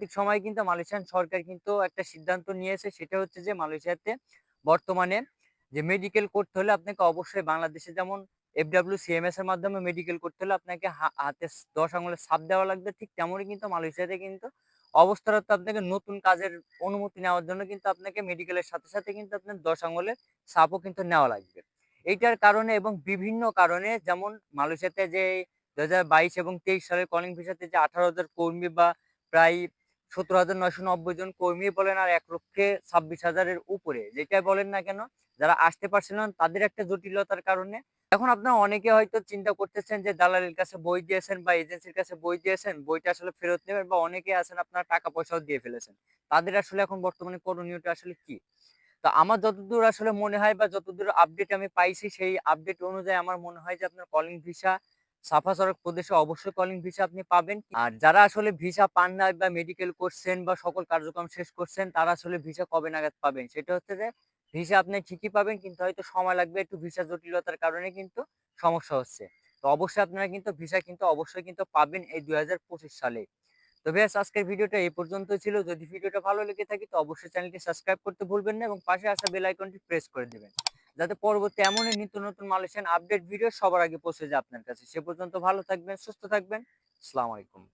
ঠিক সময়ে কিন্তু মালয়েশিয়ান সরকার কিন্তু একটা সিদ্ধান্ত নিয়েছে, সেটা হচ্ছে যে মালয়েশিয়াতে বর্তমানে যে মেডিকেল করতে হলে আপনাকে অবশ্যই বাংলাদেশে যেমন FWCMS এর মাধ্যমে মেডিকেল করতে হলে আপনাকে হাতে ১০ আঙুলের ছাপ দেওয়া লাগবে। ঠিক তেমনই কিন্তু মালয়েশিয়াতে কিন্তু অবস্থারত আপনাকে নতুন কাজের অনুমতি নেওয়ার জন্য কিন্তু আপনাকে মেডিকেলের সাথে, সাথে কিন্তু আপনার ১০ আঙুলের ছাপও কিন্তু নেওয়া লাগবে। এইটার কারণে এবং বিভিন্ন কারণে যেমন মালয়েশিয়াতে যে ২০২২ এবং ২৩ সালের কলিং ভিসাতে যে ১৮,০০০ কর্মী বা প্রায় ১৭,৯৯০ জন কর্মী বলেন আর ১,২৬,০০০ এর উপরে যেটাই বলেন না কেন, যারা আসতে পারছিল না তাদের একটা জটিলতার কারণে এখন আপনারা অনেকে হয়তো চিন্তা করতেছেন যে দালালের কাছে বই দিয়েছেন বা এজেন্সির কাছে বই দিয়েছেন, বইটা আসলে ফেরত নেবেন বা অনেকে আছেন আপনারা টাকা পয়সাও দিয়ে ফেলেছেন। তাদের আসলে এখন বর্তমানে করণীয়টা আসলে কি? তো আমার যতদূর আসলে মনে হয় বা যতদূর আপডেট আমি পাইছি সেই আপডেট অনুযায়ী আমার মনে হয় যে আপনার কলিং ভিসা সাফা সড়ক প্রদেশে অবশ্যই কলিং ভিসা আপনি পাবেন। আর যারা আসলে ভিসা পান নাই বা মেডিকেল করছেন বা সকল কার্যক্রম শেষ করছেন তারা আসলে ভিসা কবে নাগাদ পাবেন? সেটা হচ্ছে যে ভিসা আপনি ঠিকই পাবেন কিন্তু হয়তো সময় লাগবে একটু ভিসা জটিলতার কারণে কিন্তু সমস্যা হচ্ছে। তো অবশ্যই আপনারা কিন্তু ভিসা কিন্তু অবশ্যই কিন্তু পাবেন এই ২০২৫ সালে। তো ভিউয়ার্স আজকের ভিডিওটা এই পর্যন্তই ছিল। যদি ভিডিওটা ভালো লেগে থাকে তো অবশ্যই চ্যানেলটি সাবস্ক্রাইব করতে ভুলবেন না এবং পাশে আসা বেল আইকনটি প্রেস করে দিবেন। যাতে পরবর্তী এমনই নিত্য নতুন মালয়েশিয়ান আপডেট ভিডিও সবার আগে পৌঁছে যায় আপনার কাছে। সে পর্যন্ত ভালো থাকবেন, সুস্থ থাকবেন। আসসালামু আলাইকুম।